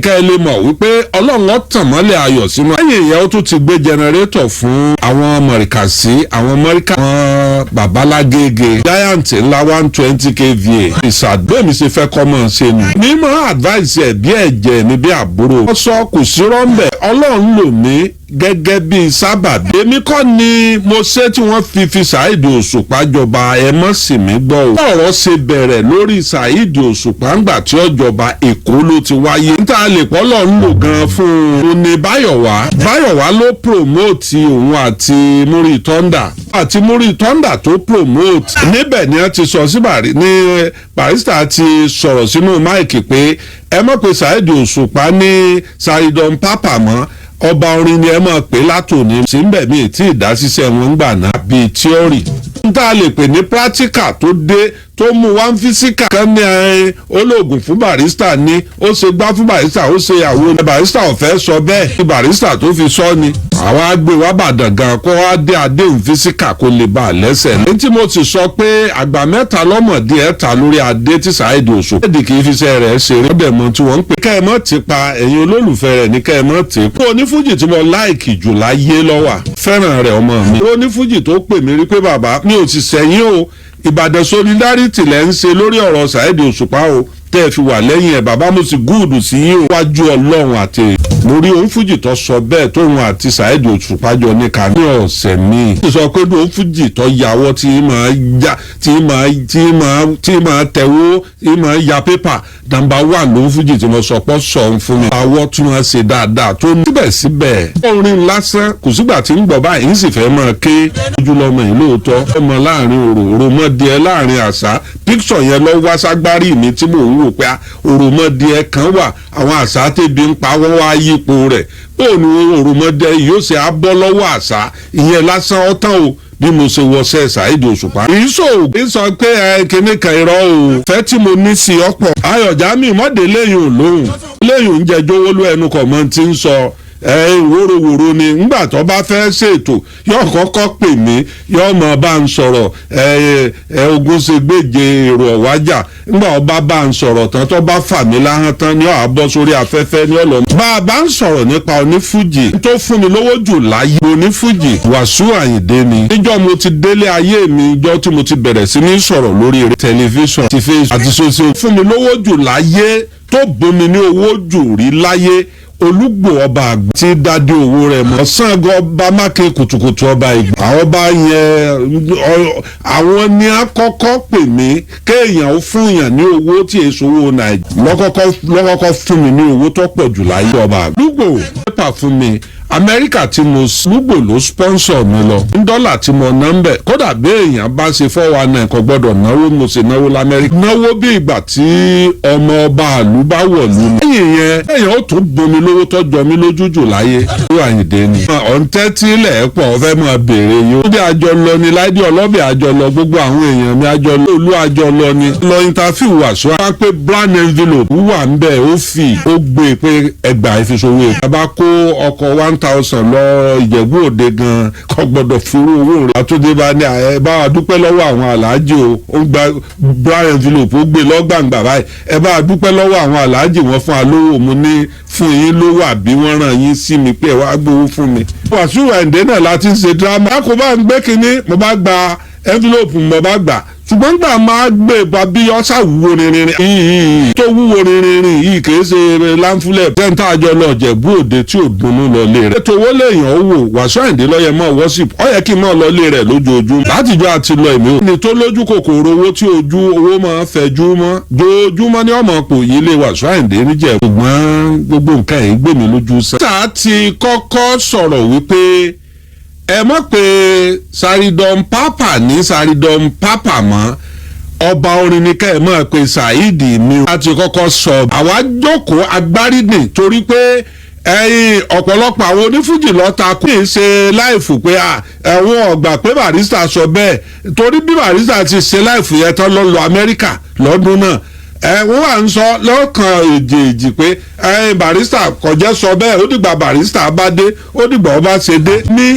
kẹ́ ẹ lè mọ̀ wípé ọlọ́run ó tàn mọ́lẹ̀ ayọ̀ sínú. lẹ́yìn ìyẹn ó tún ti gbé jẹnẹrétọ̀ fún àwọn mọ̀rìkàsí àwọn mọ́ríkà àwọn babalágége giant ńlá 120 kva. ìṣàgbémi ṣe fẹ́ kọ́ mọ̀ ṣe nù. mímọ́ advice ẹ̀ bí ẹ̀jẹ̀ ni bí àbúrò. wọ́n sọ kò sí rọ́ńbẹ̀ ọlọ́run lò mí gẹ́gẹ́ bí sábàbí. èmi kọ́ ni mo ṣe tí wọ́n fi Saheed Osupa jọba ẹ mọ́ sí mi gbọ́ o. ọ̀rọ̀ ṣe bẹ̀rẹ̀ lórí Saheed Osupa ńgbà tí ó jọba Èkó ló ti wáyé. níta lè pọ́ lọ ń lò gan fún un ní Báyọ̀wá ló promote òun àti Muri Thunder tó promote. níbẹ̀ ni wọ́n ti sọ sí Barrister ti sọ̀rọ̀ sínú máìkì pé ẹ mọ̀ pé Saheed Osupa ní Saridon Papa mọ́ ọba orin ni ẹ máa pè látòní sí ń bẹ̀ mí tí ìdásíṣẹ́ wọn ń gbà náà bíi tíọ́rì. n tá a lè pè ní practical tó dé tó mú wá ń físíkà kan ní olóògùn fún Barrister ní ó ṣe gbá fún Barrister ó ṣe àwọn Barrister ọ̀fẹ́ sọ bẹ́ẹ̀ kí Barrister tó fi sọ ni. àwa gbé wá bàdàn gan kó wá dé adéhùn físíkà kó lè bá a lẹ́sẹ̀. ní tí mo ti sọ pé àgbà mẹ́ta lọ́mọdé ẹ̀ ta lórí adé tí Saheed Osupa. ẹ̀dì kì í fi iṣẹ́ rẹ̀ ṣeré. ọ̀dẹ̀ mọ tí wọ́n ń pè. kẹ́ ẹ mọ́ ti pa ẹ̀yin olólùfẹ́ rẹ̀ ní kẹ́ ẹ mọ́ ti. kó onífújì tí mo láìkì jù láyé lọ́wà fẹ́ràn rẹ̀ ọmọ mi. onífújì tó pè mí rí pé bàbá mi ò ti sẹ́yìn o Ìbàdàn solidarity lẹ́ ń ṣe lórí ọ̀rọ̀ Saheed Osupa o tẹ́ ẹ fi wà lẹ́yìn ẹ̀ bàbá mo sì gúùdù sí yín o wájú ọlọ́run àti lórí òun fújì tó sọ bẹ́ẹ̀ tóun àti Saheed Osupa jọ ní ká ní ọ̀sẹ̀ míì. ó sọ pé òun fújì tó yàwọ́ tí máa tẹ̀wó tí máa ya pépà nàmbà wà lóun fújì tí mo sọ pé sọ ń fún mi. àwọ̀ tún máa ṣe dáadáa tó ní. síbẹ̀síbẹ̀ orin lásán kò sígbà tí ń gbọ̀ báyìí ń sì fẹ́ máa ké ojúlọmọ yìí lóòótọ́ ọmọ láàrin òròmọdìẹ láàrin àṣà píksọ̀ yẹn lọ wá ságbárí mi tí mò ń wò pé òròmọdìẹ kan wà àwọn àṣà tẹ̀bi ń pa wọ́n wá yípo rẹ̀ bóun ni òròmọdìẹ yóò ṣe abọ́ lọ́wọ́ àṣà ìyẹn lásán ọ̀tán o bí mo ṣe wọṣẹ́ Saheed Osupa. kì í sọ pé kíní kan irọ́ o fẹ́ tí mo ní sí ọ̀pọ̀ ayọ̀jámì mọ́dé lẹ́yìn òlóhùn lẹ́yìn oúnjẹ jówó ló ẹnu kọ̀ mọ́ ti ń sọ wóróworó ni ngbà tó bá fẹ́ ṣètò yóò kọ́kọ́ pè mí yóò mọ̀ bá ń sọ̀rọ̀ ogun ṣe gbèjè èrò ọ̀wájà ngbà ọba bá ń sọ̀rọ̀ tán tó bá fà mí láhán tán ni ó àbọ̀ sórí afẹ́fẹ́ ní ọ̀lọ́. bá a bá ń sọ̀rọ̀ nípa onífújì tó fún mi lówó jù láyé onífújì Wàsíù Àyìndé ni. níjọ́ mo ti délé ayé mi ìjọ́ tí mo ti bẹ̀rẹ̀ sí ní sọ̀rọ̀ lórí tẹlifíṣàn ti Facebook àti sọ́sẹ̀ fún mi lówó jù láyé tó bomi ní owó jù rí láyé Olúgbò ọba àgbà tí dádé owó rẹ̀ mọ́ Ṣàngó ọba mákè kùtùkùtù ọba ìgbà àwọn ọba yẹn àwọn ní àkọ́kọ́ pè mí kéèyàn ó fún yàn ní owó tí èso owó Nàìjíríà lọ́kọ́kọ́ fún mi ní owó tó pọ̀ jù láyé ọba àgbà. Olúgbò pépà fún mi Amẹ́ríkà tí mo Olúgbò ló sponsor mi lọ ní dọ́là tí mo ná ń bẹ̀ kódà bí èèyàn bá ṣe 419 kò gbọ́dọ̀ náwó mo ṣe náwó l'Amẹ́ríkà náwó bí ìgbà tí ọmọ ọba àlú bá wọ̀lú ni. lẹ́yìn yẹn èèyàn ó tún bomi lówó tọ́jọ́ mi lójú jù láyé Wàsíù Àyìndé ni. ọ̀ǹtẹ́ tí ilẹ̀ pọ̀ fẹ́ máa béèrè yìí ó bí àjọ lọ ni láìdí ọlọ́bẹ̀ àjọ lọ gbogbo àwọn èèyàn mi àjọ lọ olú àjọ lọ ni. lọ interview Wàsíù wá pé brown envelope wà ń bẹ̀ ó fi ó gbé pé ẹgbàá ìfisowó èèyàn. a bá kó ọkọ̀ 1000 lọ Ìjẹ̀bú Òde gan kò gbọ́dọ̀ fúru owó rẹ̀. àtúndé bá ní ẹ bá wa dúpẹ́ lọ́wọ́ àwọn aláàjì o ó gba brown envelope ó gbé lọ́gbàǹgbà báyìí ẹ bá wa dúpẹ́ lọ́wọ́ àwọn aláàjì wọn fún alówó mo ní fún yín lówó àbí wọ́n ràn yín sí mi pé ẹ wá gbowó fún mi. Wàsíù Àyìndé náà láti ń ṣe dírámà. a kò bá ń gbé kinní mo bá gba envelope mo bá gbà ṣùgbọ́n gbà máa gbé bàbí ọ̀sà wúwo rinrin yìí tó wúwo rinrin yìí kìí ṣe láǹfúlẹ̀ tẹ́ńtà àjọ lọ Ìjẹ̀bú Òde tí ò dunnú lọ lé rẹ̀. ètò owó lèèyàn ó wò Wàsíù Àyìndé lọ́yẹ̀ mọ́ worship ó yẹ kí n máa lọ lé rẹ̀ lójoojúmọ́ látijọ́ àti lọ èmi ò. ní tó lójú kòkòrò owó tí owó máa fẹjú mọ́ dojúmọ́ ní ọmọ pò yìí lé Wàsíù Àyìndé níjẹ̀ ṣùgbọ́n gbogbo nǹkan yìí gbé mi lójú sẹ́. sáà ti kọ́kọ́ sọ̀rọ̀ wípé ẹ mọ̀ pé Saridon Papa ní Saridon Papa mọ́ ọba orin ni ká ẹ mọ̀ pé Saheed mi láti kọ́kọ́ sọ. àwa jókòó agbárídìn torí pé ọ̀pọ̀lọpọ̀ àwọn onífújì lọ́ta kò ní ṣe láìfù pé ẹ̀wọ̀n ọ̀gbà pé Barrister sọ bẹ́ẹ̀ torí bí Barrister ti ṣe láìfù yẹn tán lọ lọ Amẹ́ríkà lọ́dún náà wọ́n wà ń sọ lọ́kàn èjèèjì pé Barrister kò jẹ́ sọ bẹ́ẹ̀ ó dìgbà Barrister bá dé ó dìgbà ọba ṣe dé ní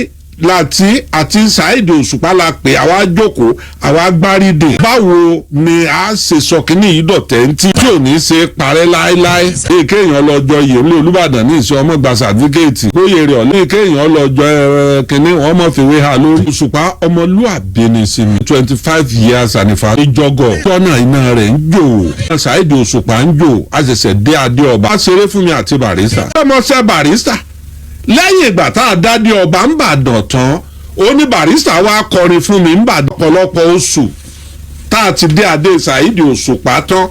láti àti Saheed Osupa la pè àwa jókòó àwa gbárídè. báwo ni a ṣe sọ kínní yìí dọ̀tẹ́ntì tí ò ní ṣe parẹ́ láéláé. kéèyàn lọ́jọ́ yìí olú Olúbàdàn ní ìṣe ọmọ gba sàtífíkẹ́ẹ̀tì bóyá rẹ̀ ọ̀lẹ́ kéèyàn lọ́jọ́ kínní wọ́n mọ̀ fìwé ha lórí. Òṣùpá ọmọlúàbí ni sí mi 25 years anniversary ìjọgọ̀ tọ́nà iná rẹ̀ ń jò. Saheed Osupa ń jò a ṣẹ̀ṣẹ̀ dé adé ọba. a ṣeré fún mi àti Barrister. ọmọọṣẹ́ Barrister lẹ́yìn ìgbà tá a dádé ọba ń bàdàn tán ó ní Barrister wá kọrin fún mi ń bàdàn ọ̀pọ̀lọpọ̀ oṣù tá a ti dé adé Saheed Osupa tán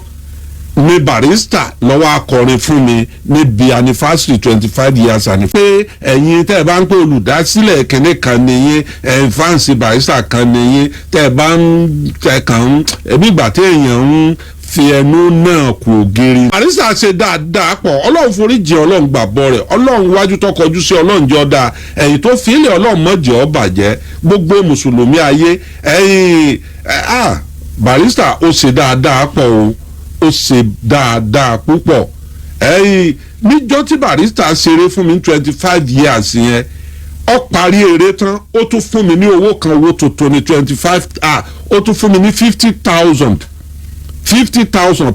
ní Barrister lọ́wọ́ akọrin fún mi níbi anniversary 25 years anniversary. pé ẹ̀yin tẹ́ ẹ bá ń pè olùdásílẹ̀ kínní kan nìyẹn fáǹsì Barrister kan nìyẹn tẹ́ ẹ bá ń tẹ kàn ń ẹbí ìgbà tí èèyàn ń fi ẹnu náà kú ògiri. Barrister ṣe dáadáa pọ̀ ọlọ́run foríjì ọlọ́run gbàbọ̀ rẹ̀ ọlọ́run wájú tó kọjú sí ọlọ́run jẹ́ ọ̀dà ẹ̀yìn tó fi ilẹ̀ ọlọ́run mọ̀jẹ̀ ọ́ bàjẹ́ gbogbo mùsùlùmí ayé ẹ̀yìn Barrister ó ṣe dáadáa pọ̀ o ó ṣe dáadáa púpọ̀ ẹ̀yìn níjọ́ tí Barrister ṣeré fún mi 25 years yẹn ó parí eré tán ó tún fún mi ní owó kan owó tuntun ní 25 ó tún fún mi ní 50,000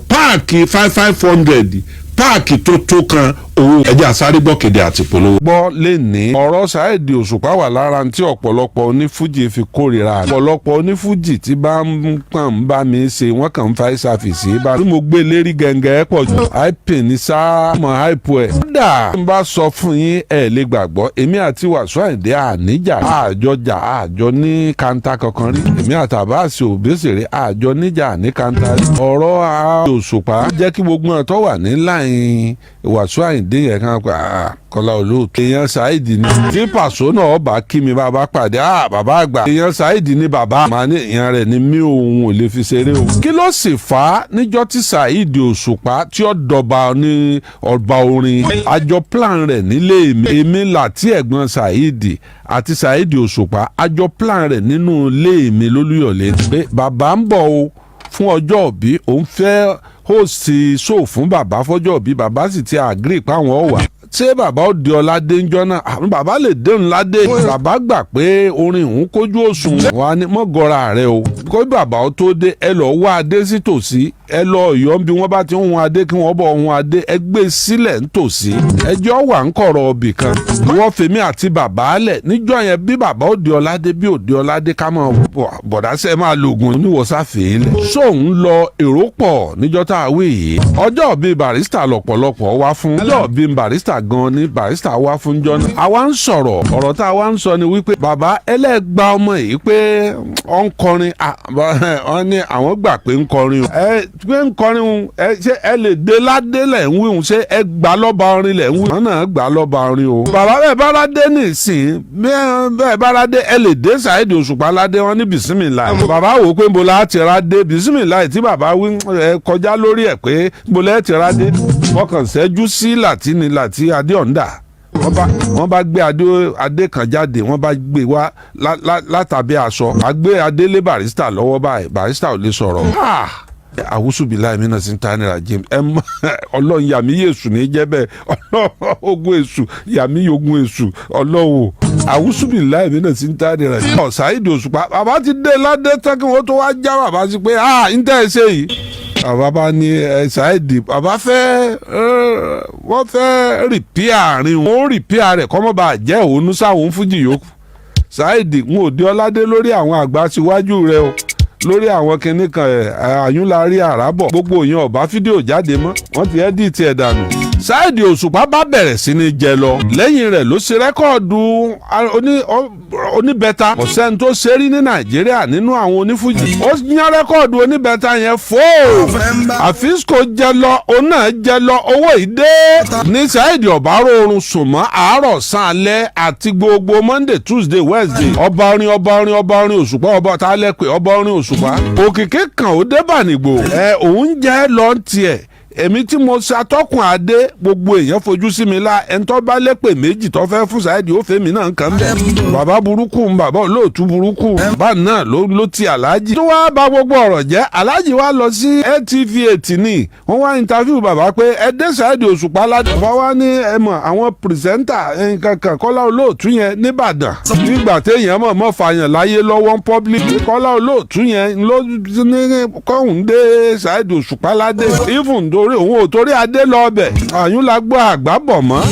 páàkì 500 páàkì tó kan owó ẹja sáré gbọ́kèdè àti polówó. gbọ́ lè ní ọ̀rọ̀ Saheed Osupa wà lára tí ọ̀pọ̀lọpọ̀ onífújì fi kórìíra rẹ̀. ọ̀pọ̀lọpọ̀ onífújì tí bá ń kàn ń bá mi ṣe wọ́n kàn ń fa ìṣàfìsí bá tí mo gbé lérí gẹ̀ǹgẹ̀ pọ̀ jù. àìpè ní sáà mọ̀ àìpò ẹ̀. kódà tí n bá sọ fún yín ẹ̀ lè gbàgbọ́ èmi àti Wasiu Ayinde àníjà àjọ ní kanta kankan rí. èmi àtàbá àṣẹ Òbésèré àjọ níjà ní kanta rí. ọ̀rọ̀ Osupa jẹ́ kí gbogbo ẹ̀ tó wà ní láì Wasiu Ayinde yẹn kan pé Kola Olootu èèyàn Saheed ni tí pàṣọ náà ọba kí mi bàbá pàdé bàbá àgbà èèyàn Saheed ni bàbá màá ní ìyẹn rẹ̀ ni mí òun ò lè fi ṣeré o. kí ló sì fà á níjọ́ tí Saheed Osupa tí ó dọba ní ọba orin àjọ plan rẹ̀ nílé èmi láti ẹ̀gbọ́n Saheed àti Saheed Osupa àjọ plan rẹ̀ nínú ilé mi lólúyọ̀lé pé bàbá ń bọ̀ o fún ọjọ́ òbí òun fẹ́ host show fún bàbá fọjọ́ òbí bàbá sì ti agree páwọn wà. ṣé bàbá ó di ọládé ńjọ́ náà bàbá lè déhùn ládé bàbá gbà pé orin òun kójú òṣùwọ̀n wà ní mọ́gọ́ra rẹ o kó bàbá ó tó dé ẹ lọ́ọ́ wá adé sí tòsí ẹ lọ Ọ̀yọ́ bí wọ́n bá ti ń hun adé kí wọ́n bọ̀ hun adé ẹ gbé sílẹ̀ nítòsí ẹjọ́ wà ń kọ̀rọ̀ ọbì kan wọ́n fèmí àti bàbá lẹ̀ níjọ́ yẹn bí bàbá ó di ọládé bí ò di ọládé ká mọ̀ bọ̀dásẹ́ máa lògùn oníwọ̀sáfẹ́ lẹ̀ sóun lọ èrò pọ̀ níjọ́ tá a wí yìí ọjọ́ bíi Barrister lọ́pọ̀lọpọ̀ wá fún ọjọ́ bíi Barrister gan ni Barrister wá fún jọ́nà àwa ń sọ̀rọ̀ ọ̀rọ̀ tá a wá ń sọ ni wípé bàbá ẹlẹ́gbàá ọmọ yìí pé ọ ń kọrin ọ ní àwọn gbà pé ń kọrin o pé ń kọrin ṣé ẹ lè dé ládé lẹ̀ ń wíhun ṣé ẹ gbà lọ́ba orin lẹ̀ ń wíhun wọn náà gbà lọ́ba orin o. bàbá bẹ́ẹ̀ bá ládé nìsín bẹ́ẹ̀ bá ládé ẹ lè dé Saheed Osupa ládé wọn ní bisimilayi. bàbá wò pé nbola á ti rádé bisimilayi tí bàbá wí kọjá lórí ẹ̀ pé nbola ẹ ti rádé fọkàn ṣẹ́jú sí làtí adé ọ̀ndà wọ́n bá gbé adé kan jáde wọ́n bá gbé wá látàbí aṣọ àgbé adé lé Barrister lọ́wọ́ báyìí Barrister ò lè sọ̀rọ̀. àwùsùbìláì mi náà ti ń ta náírà jim ọlọ́run yàmí yéṣù ní jẹ́ bẹ́ẹ̀ ọlọ́run ogun èṣù yàmí ogun èṣù ọlọ́run àwùsùbìláì mi náà ti ń ta náírà jim. Saheed Osupa bàbá ti dé ládé tán kí wọ́n tó wá já bàbá sí pé ń tẹ́ ẹ ṣe yìí. bàbá bá ní Saheed bàbá wọ́n fẹ́ rìpíà àárín wọn ó rìpíà rẹ̀ kọ́mọ́ bá jẹ́ òun sáwọn fújì yòókù. Saheed ń òde ọládé lórí àwọn àgbà síwájú rẹ o lórí àwọn kinní kan àyúnlárí àràbọ̀ gbogbo yẹn ọ̀bá fídíò jáde mọ́ wọ́n ti ẹ́díìtì ẹ̀ dànù. Saheed Osupa bá bẹ̀rẹ̀ sí ní jẹ lọ lẹ́yìn rẹ̀ ló ṣe rẹ́kọ̀dù oníbẹ̀ta kò sẹ́ni tó ṣe rí ní Nàìjíríà nínú àwọn onífújì ó yán rẹ́kọ̀dù oníbẹ̀ta yẹn àfíìsìkò jẹ lọ òun náà jẹ lọ owó ìdé ní Saheed ọ̀bá rọrùn sùn mọ́ àárọ̀ sàn alẹ́ àti gbogbo Monday Tuesday Wednesday ọba orin Osupa ọba tá a lẹ́ pé ọba orin Osupa òkìkí kan ó dé bànìgbò òun jẹ́ lọ tiẹ̀ èmi tí mo ṣàtọ́kùn adé gbogbo èèyàn fojú sí mi la ẹni tó bá lépè méjì tó fẹ́ fún Saheed ó fẹ́ mi náà kàn bẹ́ẹ̀. bàbá burúkú bàbá olóòtú burúkú bá náà ló ti aláàjì. tó wá bà gbogbo ọ̀rọ̀ jẹ́ aláàjì wá lọ sí ATV8 ni wọ́n wá interview bàbá pé ẹ dé Saheed Òṣùpá ládé. bàbá wa ní ẹ mọ̀ àwọn pìrìsẹ́ńtà nǹkan Kọ́lá Olóòtú yẹn nìbàdàn. nígbà téèyàn mọ̀ fàyàn láyé lọ́wọ́ public Kọ́lá Olóòtú yẹn ló ní kọ́hún dé Saheed Òṣùpá ládé. even torí òun ò torí adé lọ ọbẹ̀ àyún la gbọ́ àgbà bọ̀ mọ́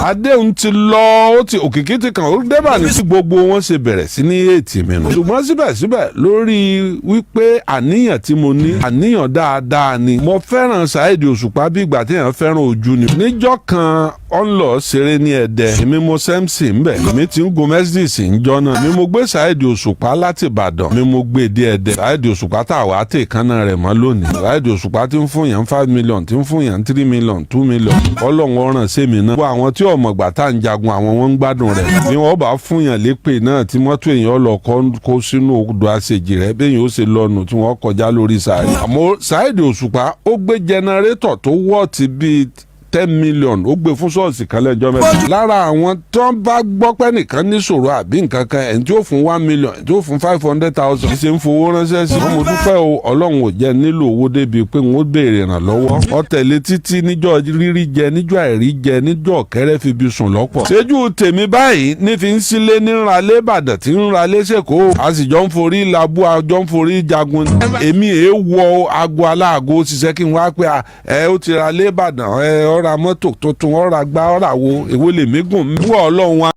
adé òun ti lọ ó ti òkìkí ti kàn ó débà ní tí gbogbo wọn ṣe bẹ̀rẹ̀ sí ní ètì mi nù. ṣùgbọ́n síbẹ̀síbẹ̀ lórí wípé àníyàn tí mo ní àníyàn dáadáa ni mo fẹ́ràn Saheed Òṣùpá bí ìgbà téèyàn fẹ́ràn ojú ni. níjọ́ kan ọ̀n lọ ṣeré ní Ẹdẹ èmi mo sẹ́msì ń bẹ̀ èmi ti ń gun Mercedes ńjọ́ náà mi mo gbé Saheed Òṣùpá láti Ìbàdàn mi mo gbé dé Ẹdẹ. Saheed Òṣùpá tá a wà á tè kánná rẹ̀ mọ́ lónìí. Saheed Òṣùpá ti ń fún yàn 5 million ti ń fún yàn 3 million 2 million Ọlọ́run ọ̀ràn sẹ́mi náà. gbogbo àwọn tí ọmọ gbà tá à ń jagun àwọn wọn ń gbádùn rẹ̀ ni wọ́n bá fún yàn lépè náà tí mọ́tò èèyàn lọ kó sínú odò àṣejì rẹ̀ bẹ́ẹ̀ yóò ṣe lọ́nu tí wọ́n kọjá lórí sàárè. àmọ́ Saheed Òṣùpá ó gbé jẹnẹrétọ̀ tó wọ́ọ̀tì bíi 10 million ó gbé fún ṣọ́ọ̀ṣì kan lẹ́jọ́ mẹ́ta. lára àwọn tó ń bá gbọ́ pé nìkan níṣòro àbí nǹkan kan ẹ̀ tí ó fún 1 million tí ó fún 500,000 ṣe ń fowó ránṣẹ́ sí. mo dúpẹ́ o Ọlọ́run ò jẹ́ nílò owó débi pé n ó béèrè ìrànlọ́wọ́. ọ̀tẹ̀lẹ̀ títí níjọ́ rírí jẹ níjọ́ àìrí jẹ níjọ́ kẹrẹ́ fi bí sùn lọ́pọ̀. ṣéjú tèmi báyìí ní fi ń sílé ní ralé Ìbàdàn tí ń ralé ṣèkó a sì jọ ń forí labú a jọ ń forí jagun. èmi wọ aago aláàgó ṣiṣẹ́ kí n wá pé ó ti ralé Ìbàdàn ra mọ́tò tuntun ọ̀rà gbá ọ̀rà wo èwo lè mí gùn mí wọ́ Ọlọ́run wa.